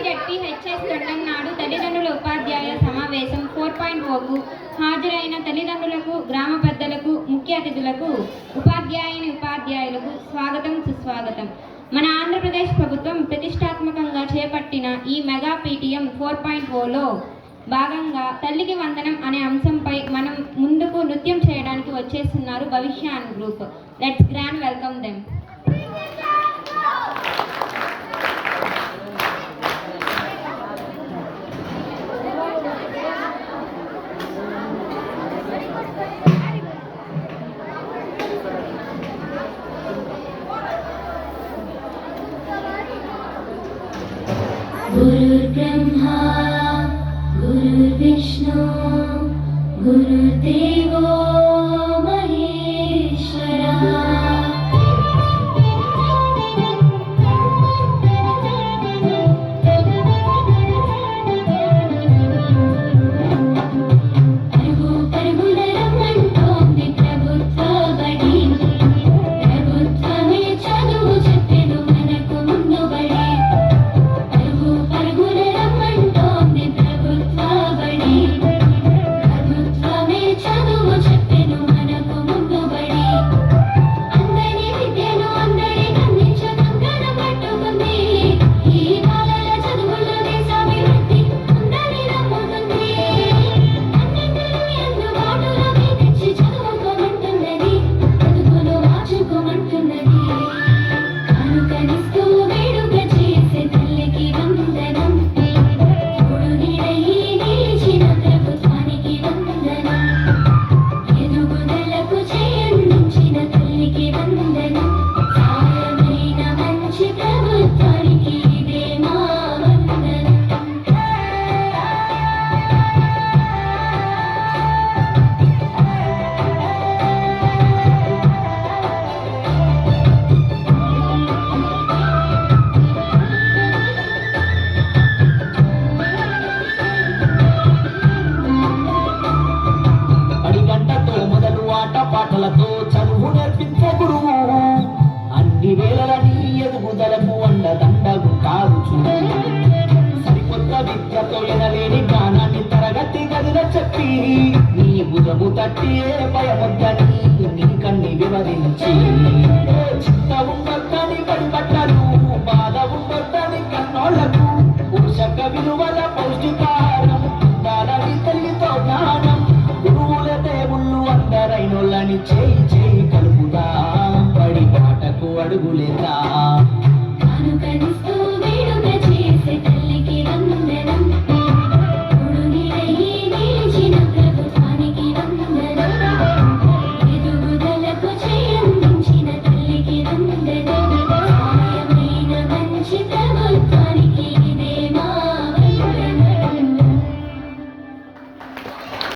ZPHS Tondamanadu తల్లిదండ్రుల ఉపాధ్యాయ సమావేశం 4.0కు హాజరైన తల్లిదండ్రులకు, గ్రామ పెద్దలకు, ముఖ్య అతిథులకు, ఉపాధ్యాయులకు స్వాగతం, సుస్వాగతం. మన ఆంధ్రప్రదేశ్ ప్రభుత్వం ప్రతిష్టాత్మకంగా చేపట్టిన ఈ మెగా పీటీఎం 4.0లో భాగంగా తల్లికి వందనం అనే అంశంపై మనం ముందుకు నృత్యం చేయడానికి వచ్చేస్తున్నారు భవిష్య group. Let's grand welcome them. गुरुर्ब्रह्मा गुरुर्विष्णु गुरुर्देवो महेश्वरा పాటలతో చదువు నేర్పించే గురువు అన్ని వేళలని ఎదుగుదలకు అండదండగుంటారు చూడు. సరికొత్త విద్యతో ఎనలేని జ్ఞానాన్ని తరగతి గదిలో చెప్పి నీ భుజము తట్టి భయమొద్దని నీకన్ని వివరించి చిత్త ఉండొద్దని బడిపడ్డారు, బాధ ఉండొద్దని కన్నోళ్లకు పోషక విలువల పౌష్టికాహారం దాని తల్లితో జ్ఞానం గురువుల దేవుళ్ళు అందరైనోళ్ళని చేయి చేయి కలుపుదా పడి పాటకు అడుగులేదా.